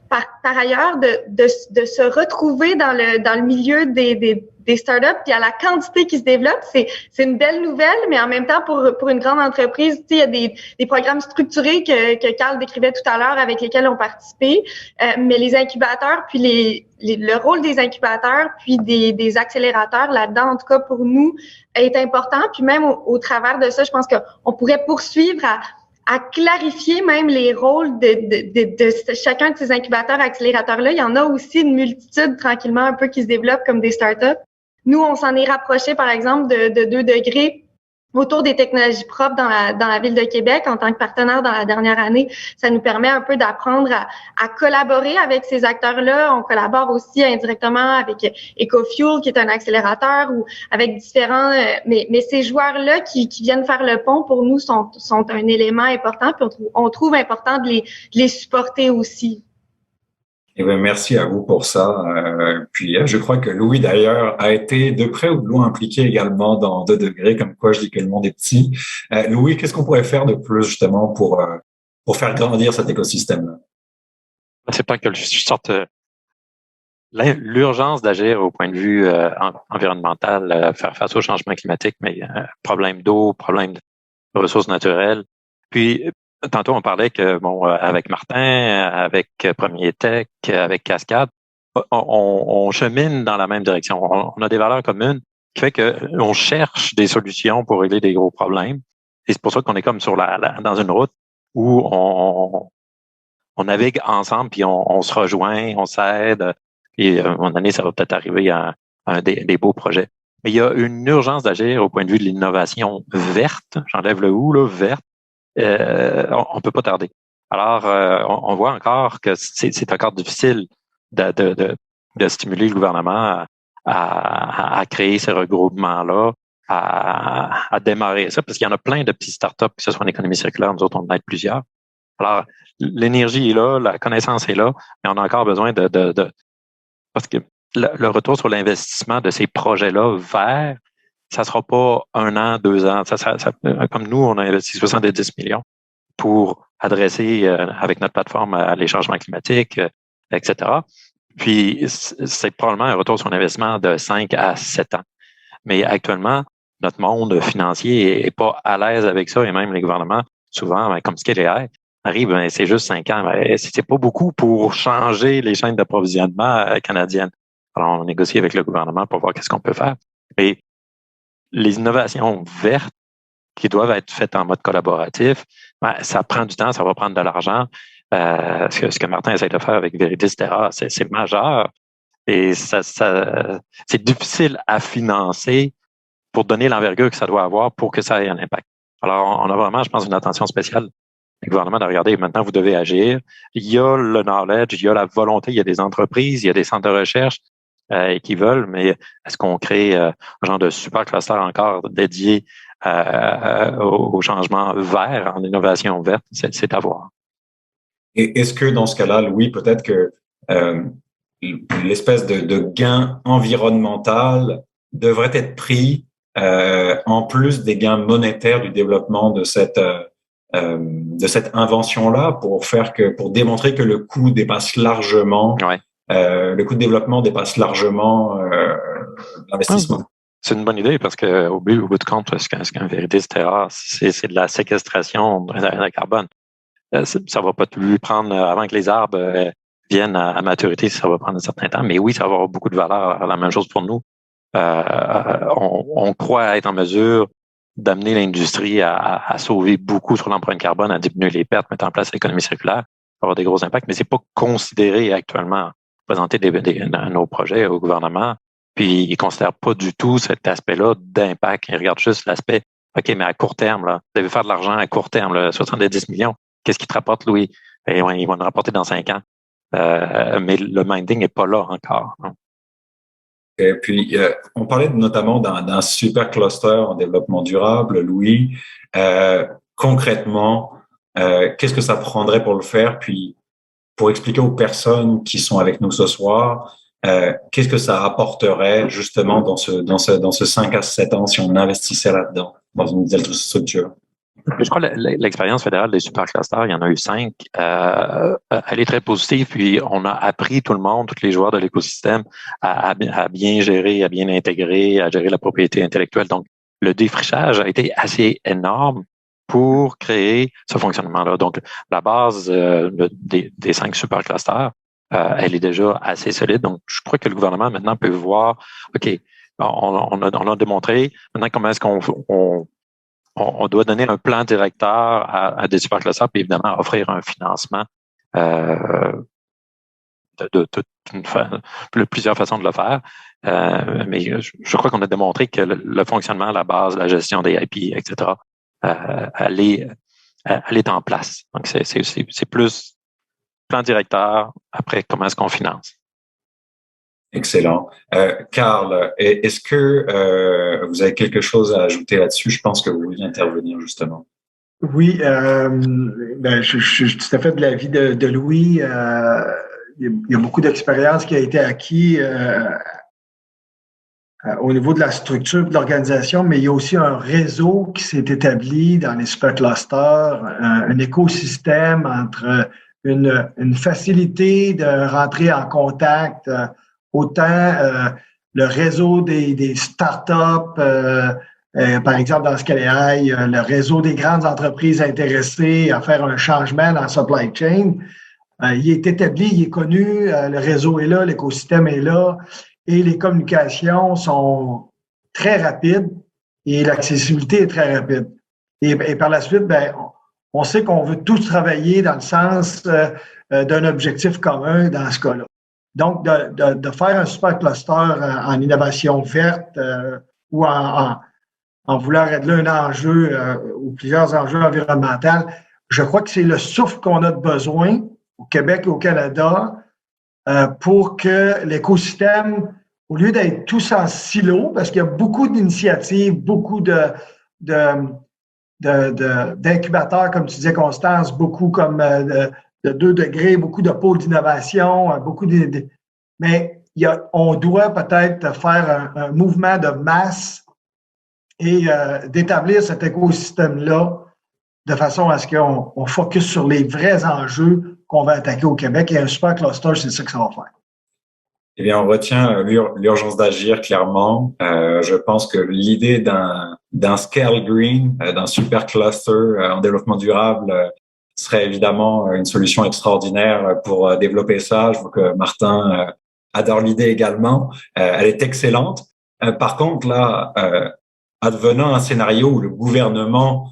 Speaker 3: Par ailleurs, de se retrouver dans le milieu des startups, puis à la quantité qui se développe, c'est une belle nouvelle, mais en même temps, pour une grande entreprise, il y a des programmes structurés que Carl décrivait tout à l'heure avec lesquels on participait, mais les incubateurs, puis le rôle des incubateurs, puis des accélérateurs là-dedans, en tout cas pour nous, est important. Puis même au travers de ça, je pense qu'on pourrait poursuivre à clarifier même les rôles de chacun de ces incubateurs, accélérateurs-là. Il y en a aussi une multitude tranquillement un peu qui se développent comme des startups. Nous, on s'en est rapproché, par exemple, de 2 degrés autour des technologies propres dans la ville de Québec en tant que partenaire dans la dernière année. Ça nous permet un peu d'apprendre à collaborer avec ces acteurs-là. On collabore aussi indirectement avec EcoFuel, qui est un accélérateur, ou avec différents... mais ces joueurs-là qui viennent faire le pont, pour nous, sont un élément important. Puis on trouve important de les supporter aussi.
Speaker 1: Eh bien, merci à vous pour ça. Puis, je crois que Louis, d'ailleurs, a été de près ou de loin impliqué également dans 2 degrés, comme quoi je dis que le monde est petit. Louis, qu'est-ce qu'on pourrait faire de plus, justement, pour faire grandir cet écosystème-là?
Speaker 2: C'est pas que je sorte l'urgence d'agir au point de vue environnemental, faire face au changement climatique, mais problème d'eau, problème de ressources naturelles. Puis, tantôt, on parlait que, avec Martin, avec Premier Tech, avec Cascade, on chemine dans la même direction. On a des valeurs communes qui fait qu'on cherche des solutions pour régler des gros problèmes. Et c'est pour ça qu'on est comme dans une route où on navigue ensemble, puis on se rejoint, on s'aide. Et à un moment donné, ça va peut-être arriver à des beaux projets. Mais il y a une urgence d'agir au point de vue de l'innovation verte. J'enlève le « ou », là, verte. On peut pas tarder. Alors, on voit encore que c'est encore difficile de stimuler le gouvernement à créer ces regroupements-là, à démarrer ça, parce qu'il y en a plein de petits startups, que ce soit en économie circulaire, nous autres, on en aide plusieurs. Alors, l'énergie est là, la connaissance est là, mais on a encore besoin parce que le retour sur l'investissement de ces projets-là verts, ça sera pas 1 an, 2 ans. Comme nous, on a investi 70 millions pour adresser avec notre plateforme les changements climatiques, etc. Puis, c'est probablement un retour sur investissement de 5 à 7 ans. Mais actuellement, notre monde financier est pas à l'aise avec ça, et même les gouvernements, souvent, comme Scale arrive, c'est juste 5 ans. C'est pas beaucoup pour changer les chaînes d'approvisionnement canadiennes. Alors, on négocie avec le gouvernement pour voir qu'est-ce qu'on peut faire. Mais les innovations vertes qui doivent être faites en mode collaboratif, ça prend du temps, ça va prendre de l'argent. Ce que Martin essaie de faire avec Veridis Terra, c'est majeur. Et c'est difficile à financer pour donner l'envergure que ça doit avoir pour que ça ait un impact. Alors, on a vraiment, je pense, une attention spéciale du gouvernement de regarder, maintenant, vous devez agir. Il y a le knowledge, il y a la volonté, il y a des entreprises, il y a des centres de recherche qui veulent, mais est-ce qu'on crée un genre de super cluster encore dédié au changement vert, en innovation verte? C'est à voir.
Speaker 1: Et est-ce que dans ce cas-là, Louis, peut-être que l'espèce de gain environnemental devrait être pris en plus des gains monétaires du développement de cette invention-là pour démontrer que le coût dépasse largement le coût de développement dépasse largement l'investissement.
Speaker 2: C'est une bonne idée parce que au bout de compte, ce qu'un Veridis Terra, c'est de la séquestration de carbone. Ça va pas lui prendre avant que les arbres viennent à maturité, ça va prendre un certain temps, mais oui, ça va avoir beaucoup de valeur. La même chose pour nous. On croit être en mesure d'amener l'industrie à sauver beaucoup sur l'empreinte carbone, à diminuer les pertes, mettre en place l'économie circulaire, avoir des gros impacts, mais c'est pas considéré actuellement. Présenter nos projets au gouvernement, puis ils considèrent pas du tout cet aspect-là d'impact. Ils regardent juste l'aspect, OK, mais à court terme, là, vous devez faire de l'argent à court terme, là, 70 millions. Qu'est-ce qui te rapporte, Louis? Et ils vont nous rapporter dans 5 ans. Mais le minding n'est pas là encore. Hein.
Speaker 1: Et puis, on parlait notamment d'un super cluster en développement durable, Louis. Concrètement, qu'est-ce que ça prendrait pour le faire? Puis, pour expliquer aux personnes qui sont avec nous ce soir, qu'est-ce que ça apporterait justement dans ce 5 à 7 ans si on investissait là-dedans, dans une nouvelle structure?
Speaker 2: Je crois que l'expérience fédérale des superclusters, il y en a eu 5. Elle est très positive, puis on a appris tout le monde, tous les joueurs de l'écosystème à bien gérer, à bien intégrer, à gérer la propriété intellectuelle. Donc, le défrichage a été assez énorme pour créer ce fonctionnement-là. Donc, la base des 5 superclusters, elle est déjà assez solide. Donc, je crois que le gouvernement maintenant peut voir, OK, on a démontré maintenant comment est-ce qu'on doit donner un plan directeur à des superclusters, puis évidemment offrir un financement de plusieurs façons de le faire. Mais je crois qu'on a démontré que le fonctionnement, la base, la gestion des IP, etc., elle est en place. Donc, c'est plus plan directeur, après, comment est-ce qu'on finance?
Speaker 1: Excellent. Carl, est-ce que vous avez quelque chose à ajouter là-dessus? Je pense que vous voulez intervenir, justement.
Speaker 6: Oui, je suis tout à fait de l'avis de Louis. Il y a beaucoup d'expérience qui a été acquis au niveau de la structure de l'organisation, mais il y a aussi un réseau qui s'est établi dans les superclusters, un écosystème entre une facilité de rentrer en contact, autant le réseau des startups, par exemple dans Scale AI, le réseau des grandes entreprises intéressées à faire un changement dans la supply chain, il est établi, il est connu, le réseau est là, l'écosystème est là et les communications sont très rapides et l'accessibilité est très rapide. Et par la suite, ben, on sait qu'on veut tous travailler dans le sens d'un objectif commun dans ce cas-là. Donc, de faire un super cluster en innovation verte ou en voulant régler un enjeu ou plusieurs enjeux environnementaux, je crois que c'est le souffle qu'on a de besoin au Québec et au Canada pour que l'écosystème, au lieu d'être tous en silo, parce qu'il y a beaucoup d'initiatives, beaucoup d'incubateurs, comme tu disais, Constance, beaucoup comme de 2 degrés, beaucoup de pôles d'innovation, mais on doit peut-être faire un mouvement de masse et d'établir cet écosystème-là de façon à ce qu'on focus sur les vrais enjeux qu'on va attaquer au Québec. Et un super cluster, c'est ça que ça va faire.
Speaker 1: Eh bien, on retient l'urgence d'agir clairement. Je pense que l'idée d'un scale green, d'un super cluster en développement durable serait évidemment une solution extraordinaire pour développer ça. Je vois que Martin adore l'idée également. Elle est excellente. Par contre, là, advenant un scénario où le gouvernement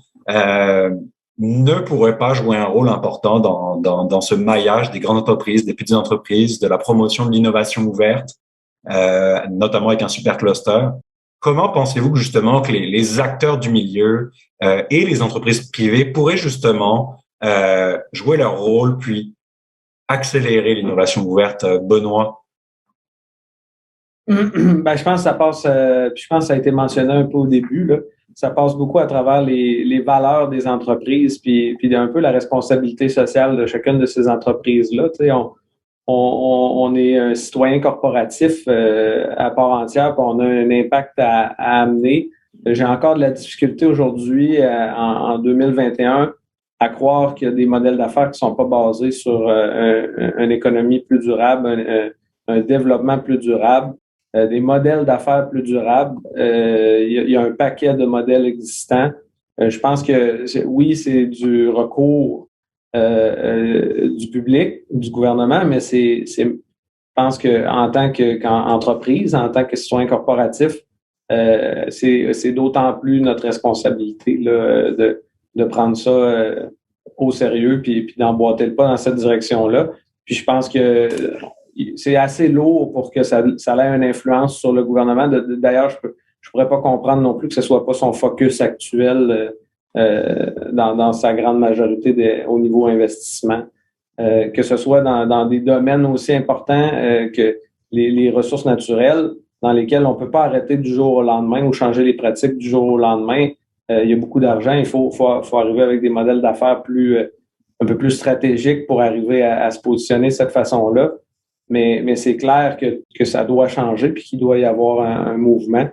Speaker 1: ne pourrait pas jouer un rôle important dans ce maillage des grandes entreprises, des petites entreprises, de la promotion de l'innovation ouverte, notamment avec un super cluster. Comment pensez-vous que justement que les acteurs du milieu et les entreprises privées pourraient justement jouer leur rôle puis accélérer l'innovation ouverte, Benoît?
Speaker 5: Ben, je pense que ça passe, je pense que ça a été mentionné un peu au début, là. Ça passe beaucoup à travers les valeurs des entreprises, puis un peu la responsabilité sociale de chacune de ces entreprises-là. Tu sais, on est un citoyen corporatif à part entière, puis on a un impact à amener. J'ai encore de la difficulté aujourd'hui, en 2021, à croire qu'il y a des modèles d'affaires qui sont pas basés sur une économie plus durable, un développement plus durable. Des modèles d'affaires plus durables. Il y a un paquet de modèles existants. Je pense que oui, c'est du recours du public, du gouvernement, mais je pense que en tant qu'entreprise, en tant que citoyen corporatif, c'est d'autant plus notre responsabilité là, de prendre ça au sérieux puis d'emboîter le pas dans cette direction-là. Puis je pense que c'est assez lourd pour que ça ait une influence sur le gouvernement. D'ailleurs, je pourrais pas comprendre non plus que ce soit pas son focus actuel dans sa grande majorité au niveau investissement. Que ce soit dans des domaines aussi importants que les ressources naturelles, dans lesquelles on peut pas arrêter du jour au lendemain ou changer les pratiques du jour au lendemain. Il y a beaucoup d'argent. Il faut arriver avec des modèles d'affaires un peu plus stratégiques pour arriver à se positionner de cette façon-là. Mais c'est clair que ça doit changer puis qu'il doit y avoir un mouvement.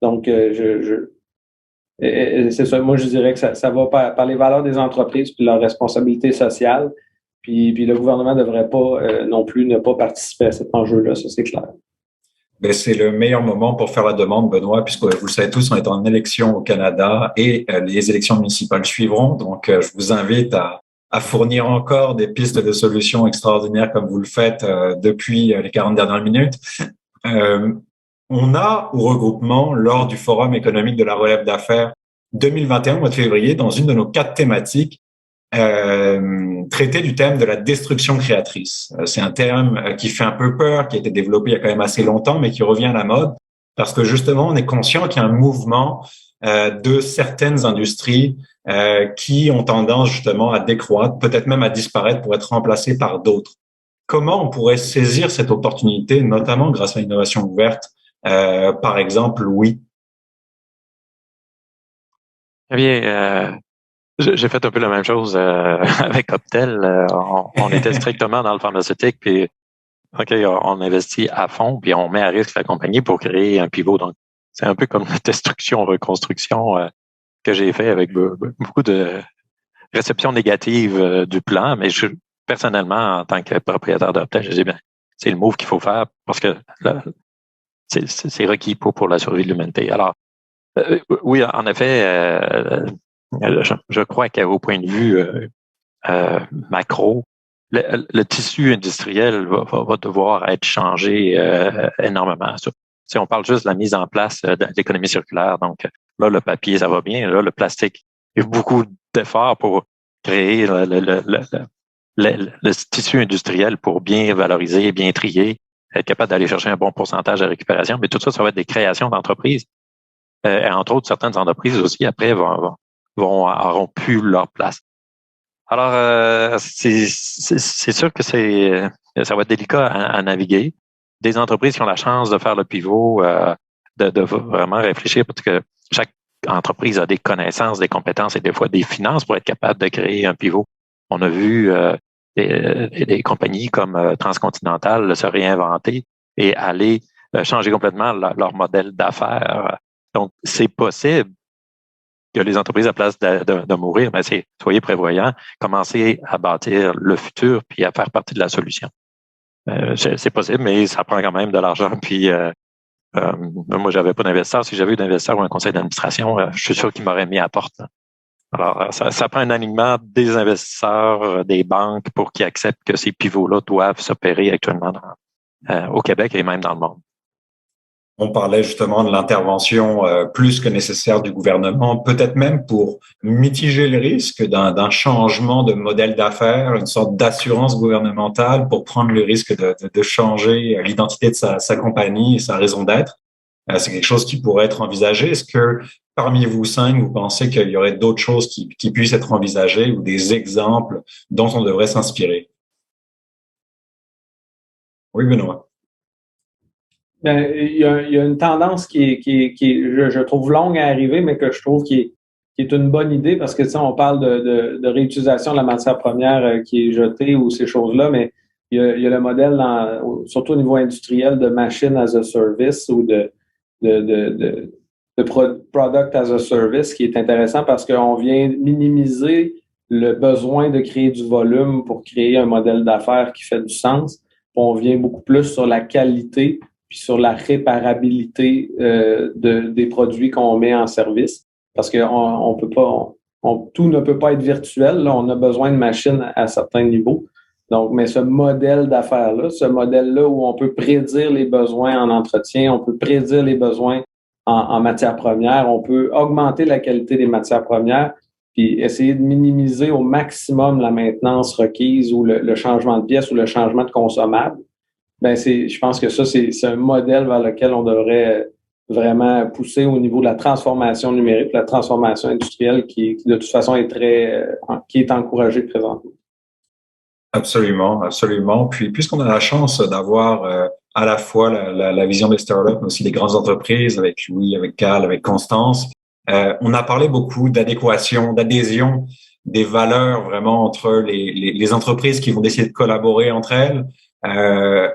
Speaker 5: Donc, c'est ça. Moi, je dirais que ça va par les valeurs des entreprises puis leur responsabilité sociale. Puis le gouvernement ne devrait pas non plus ne pas participer à cet enjeu-là. Ça, c'est clair.
Speaker 1: Ben, c'est le meilleur moment pour faire la demande, Benoît, puisque vous le savez tous, on est en élection au Canada et les élections municipales suivront. Donc, je vous invite à fournir encore des pistes de solutions extraordinaires comme vous le faites depuis les 40 dernières minutes. On a au regroupement, lors du Forum économique de la relève d'affaires 2021, au mois de février, dans une de nos 4 thématiques, traité du thème de la destruction créatrice. C'est un terme qui fait un peu peur, qui a été développé il y a quand même assez longtemps, mais qui revient à la mode, parce que justement, on est conscient qu'il y a un mouvement de certaines industries qui ont tendance justement à décroître, peut-être même à disparaître pour être remplacées par d'autres. Comment on pourrait saisir cette opportunité, notamment grâce à l'innovation ouverte, par exemple, Louis?
Speaker 2: Eh bien, j'ai fait un peu la même chose avec Optel. On était strictement dans le pharmaceutique, puis on investit à fond, puis on met à risque la compagnie pour créer un pivot. Donc, c'est un peu comme la destruction, reconstruction que j'ai fait avec beaucoup de réception négative du plan. Mais personnellement, en tant que propriétaire d'Optel, je dis, ben, c'est le move qu'il faut faire parce que là, c'est requis pour la survie de l'humanité. Alors, oui, en effet, je crois qu'au point de vue macro, le tissu industriel va devoir être changé énormément. Si on parle juste de la mise en place de l'économie circulaire, donc là, le papier, ça va bien. Là, le plastique, il y a beaucoup d'efforts pour créer le tissu industriel pour bien valoriser, bien trier, être capable d'aller chercher un bon pourcentage de récupération. Mais tout ça, ça va être des créations d'entreprises. Et entre autres, certaines entreprises aussi, après, auront plus leur place. Alors, c'est sûr que ça va être délicat à naviguer. Des entreprises qui ont la chance de faire le pivot, de vraiment réfléchir, parce que chaque entreprise a des connaissances, des compétences et des fois des finances pour être capable de créer un pivot. On a vu des compagnies comme Transcontinental se réinventer et aller changer complètement leur modèle d'affaires. Donc, c'est possible que les entreprises, à place de mourir, mais soyez prévoyants, commencez à bâtir le futur puis à faire partie de la solution. C'est possible, mais ça prend quand même de l'argent. Puis moi, j'avais pas d'investisseur. Si j'avais eu d'investisseur ou un conseil d'administration, je suis sûr qu'il m'aurait mis à la porte. Alors, ça prend un alignement des investisseurs, des banques pour qu'ils acceptent que ces pivots-là doivent s'opérer actuellement au Québec et même dans le monde.
Speaker 1: On parlait justement de l'intervention plus que nécessaire du gouvernement, peut-être même pour mitiger le risque d'un changement de modèle d'affaires, une sorte d'assurance gouvernementale pour prendre le risque de changer l'identité de sa compagnie et sa raison d'être. C'est quelque chose qui pourrait être envisagé. Est-ce que parmi vous cinq, vous pensez qu'il y aurait d'autres choses qui puissent être envisagées ou des exemples dont on devrait s'inspirer? Oui, Benoît.
Speaker 5: Ben, il y a une tendance qui je trouve longue à arriver, mais que je trouve qui est une bonne idée parce que, tu sais, on parle de réutilisation de la matière première qui est jetée ou ces choses-là, mais il y a le modèle, surtout au niveau industriel, de machine as a service ou de product as a service qui est intéressant parce qu'on vient minimiser le besoin de créer du volume pour créer un modèle d'affaires qui fait du sens. On vient beaucoup plus sur la qualité puis sur la réparabilité des produits qu'on met en service. Parce que on peut pas, tout ne peut pas être virtuel. Là, on a besoin de machines à certains niveaux. Donc, mais ce modèle d'affaires-là, ce modèle-là où on peut prédire les besoins en entretien, on peut prédire les besoins en matières premières, on peut augmenter la qualité des matières premières, puis essayer de minimiser au maximum la maintenance requise ou le changement de pièces ou le changement de consommables. Ben je pense que ça, c'est un modèle vers lequel on devrait vraiment pousser au niveau de la transformation numérique, la transformation industrielle qui de toute façon qui est encouragée présentement.
Speaker 1: Absolument, absolument. Puis, puisqu'on a la chance d'avoir à la fois la vision des startups, mais aussi des grandes entreprises, avec Louis, avec Carl, avec Constance, on a parlé beaucoup d'adéquation, d'adhésion des valeurs vraiment entre les entreprises qui vont décider de collaborer entre elles,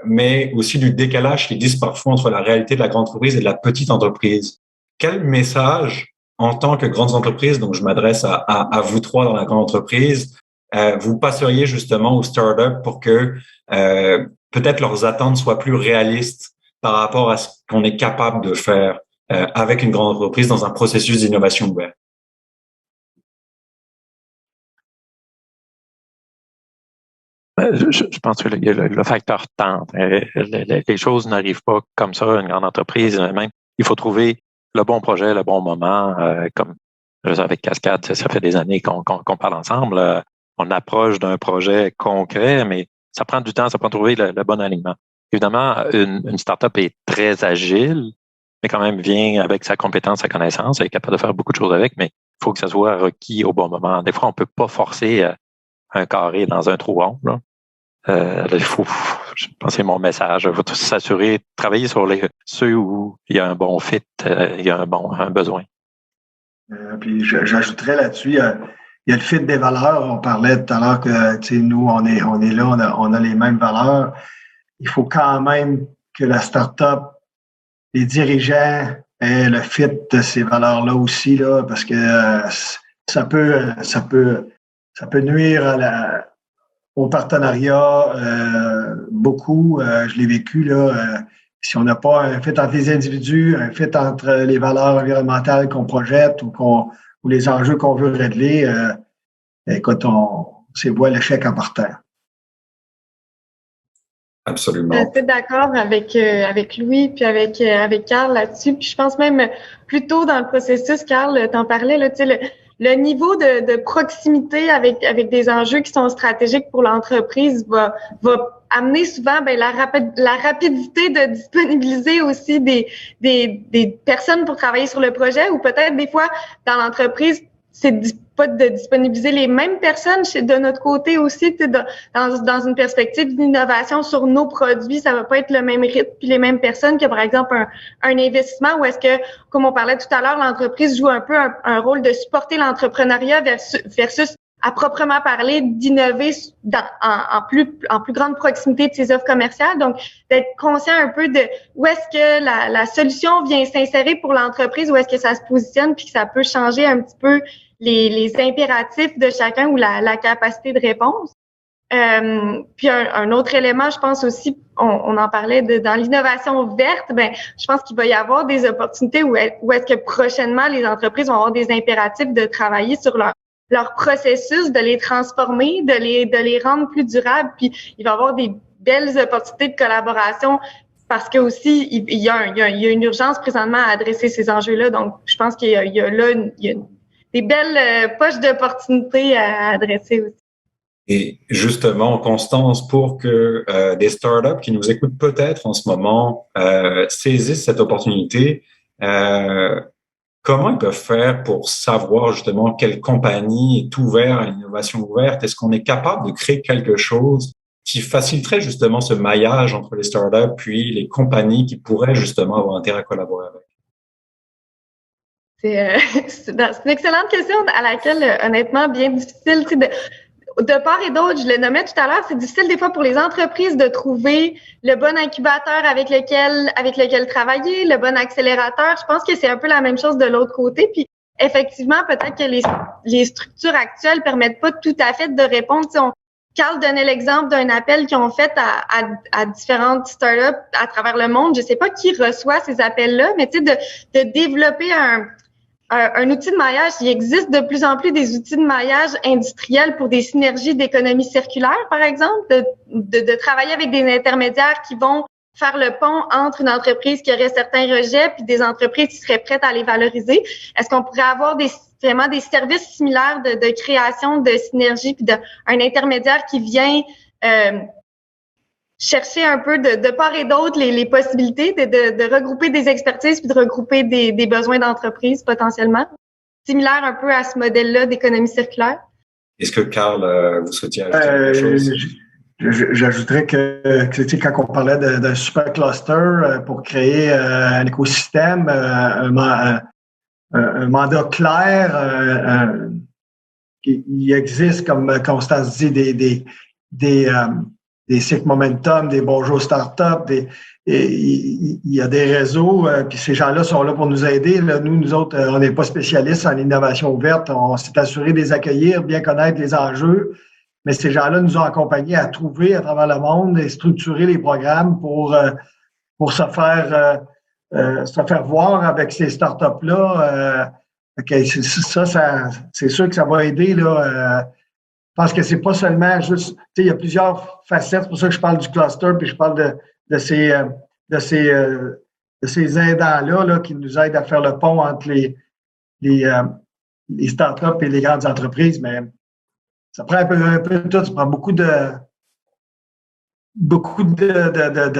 Speaker 1: mais aussi du décalage qui existe parfois entre la réalité de la grande entreprise et de la petite entreprise. Quel message, en tant que grandes entreprises, donc je m'adresse à vous trois dans la grande entreprise, vous passeriez justement aux startups pour que peut-être leurs attentes soient plus réalistes par rapport à ce qu'on est capable de faire avec une grande entreprise dans un processus d'innovation ouvert?
Speaker 2: Je pense que le facteur temps, les choses n'arrivent pas comme ça, une grande entreprise. Même, il faut trouver le bon projet, le bon moment. Comme avec Cascade, ça fait des années qu'on parle ensemble. On approche d'un projet concret, mais ça prend du temps, ça prend trouver le bon alignement. Évidemment, une start-up est très agile, mais quand même vient avec sa compétence, sa connaissance, elle est capable de faire beaucoup de choses avec, mais il faut que ça soit requis au bon moment. Des fois, on peut pas forcer un carré dans un trou rond. Là. Il faut, je pense que c'est mon message, il faut s'assurer, travailler sur ceux où il y a un bon fit, il y a un besoin.
Speaker 6: Puis j'ajouterais là-dessus, il y a le fit des valeurs. On parlait tout à l'heure que nous, on est là, on a les mêmes valeurs. Il faut quand même que la start-up, les dirigeants aient le fit de ces valeurs-là aussi, là, parce que ça peut nuire au partenariat beaucoup. Je l'ai vécu, là. Si on n'a pas un fit entre les individus, un fit entre les valeurs environnementales qu'on projette ou les enjeux qu'on veut régler, écoute, c'est voie l'échec en partant.
Speaker 1: Absolument.
Speaker 3: Je suis d'accord avec Louis puis avec Carl là-dessus. Puis je pense même plus tôt dans le processus, Carl, t'en parlais là, tu sais, le niveau de proximité avec des enjeux qui sont stratégiques pour l'entreprise va amener souvent la rapidité de disponibiliser aussi des personnes pour travailler sur le projet, ou peut-être des fois dans l'entreprise c'est pas de disponibiliser les mêmes personnes de notre côté aussi, dans une perspective d'innovation sur nos produits, ça va pas être le même rythme puis les mêmes personnes que par exemple un investissement où est-ce que, comme on parlait tout à l'heure, l'entreprise joue un peu un rôle de supporter l'entrepreneuriat versus à proprement parler d'innover en plus grande proximité de ses offres commerciales. Donc, d'être conscient un peu de où est-ce que la solution vient s'insérer pour l'entreprise, où est-ce que ça se positionne, puis que ça peut changer un petit peu les impératifs de chacun ou la capacité de réponse. Puis un autre élément, je pense aussi, on en parlait dans l'innovation verte, je pense qu'il va y avoir des opportunités où est-ce que prochainement les entreprises vont avoir des impératifs de travailler sur leur processus, de les transformer, de les rendre plus durables, puis il va y avoir des belles opportunités de collaboration parce que aussi il y a une urgence présentement à adresser ces enjeux-là. Donc, je pense qu'il y a des belles poches d'opportunités à adresser aussi.
Speaker 1: Et justement, Constance, pour que des startups qui nous écoutent peut-être en ce moment saisissent cette opportunité, comment ils peuvent faire pour savoir justement quelle compagnie est ouverte à l'innovation ouverte? Est-ce qu'on est capable de créer quelque chose qui faciliterait justement ce maillage entre les startups puis les compagnies qui pourraient justement avoir intérêt à collaborer avec?
Speaker 3: C'est une excellente question à laquelle, honnêtement, bien difficile. De part et d'autre, je le nommais tout à l'heure, c'est difficile des fois pour les entreprises de trouver le bon incubateur avec lequel travailler, le bon accélérateur. Je pense que c'est un peu la même chose de l'autre côté. Puis effectivement, peut-être que les structures actuelles permettent pas tout à fait de répondre. Carl donnait l'exemple d'un appel qu'ils ont fait à différentes startups à travers le monde. Je sais pas qui reçoit ces appels-là, mais tu sais, de développer un outil de maillage. Il existe de plus en plus des outils de maillage industriels pour des synergies d'économie circulaire, par exemple, de travailler avec des intermédiaires qui vont faire le pont entre une entreprise qui aurait certains rejets puis des entreprises qui seraient prêtes à les valoriser. Est-ce qu'on pourrait avoir vraiment des services similaires de création de synergie puis un intermédiaire qui vient chercher un peu de part et d'autre les possibilités de regrouper des expertises puis de regrouper des besoins d'entreprise potentiellement, similaire un peu à ce modèle-là d'économie circulaire.
Speaker 1: Est-ce que, Carl, vous souhaitiez ajouter quelque chose?
Speaker 6: J'ajouterais que quand on parlait d'un super cluster pour créer un écosystème, un mandat clair, il existe, comme Constance dit, des cycles momentum, des bonjours startups, il y a des réseaux, puis ces gens-là sont là pour nous aider. Là, nous autres, on n'est pas spécialistes en innovation ouverte. On s'est assuré de les accueillir, bien connaître les enjeux, mais ces gens-là nous ont accompagnés à trouver à travers le monde et structurer les programmes pour se faire voir avec ces startups-là. C'est sûr que ça va aider, là. Je pense que c'est pas seulement juste, il y a plusieurs facettes. C'est pour ça que je parle du cluster, puis je parle de ces aidants-là là, qui nous aident à faire le pont entre les startups et les grandes entreprises. Mais ça prend un peu de tout. Ça prend beaucoup de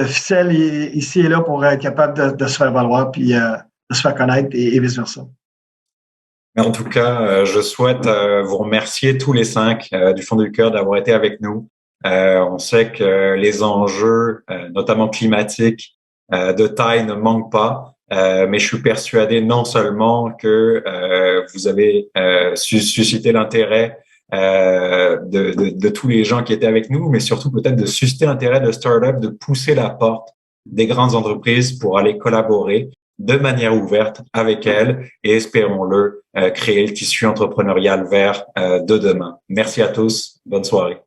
Speaker 6: ficelles ici et là pour être capable de se faire valoir puis de se faire connaître et vice-versa.
Speaker 1: Mais en tout cas, je souhaite vous remercier tous les 5 du fond du cœur d'avoir été avec nous. On sait que les enjeux, notamment climatiques, de taille ne manquent pas, mais je suis persuadé non seulement que vous avez suscité l'intérêt de tous les gens qui étaient avec nous, mais surtout peut-être de susciter l'intérêt de startups, de pousser la porte des grandes entreprises pour aller collaborer de manière ouverte avec elles et espérons-le créer le tissu entrepreneurial vert de demain. Merci à tous. Bonne soirée.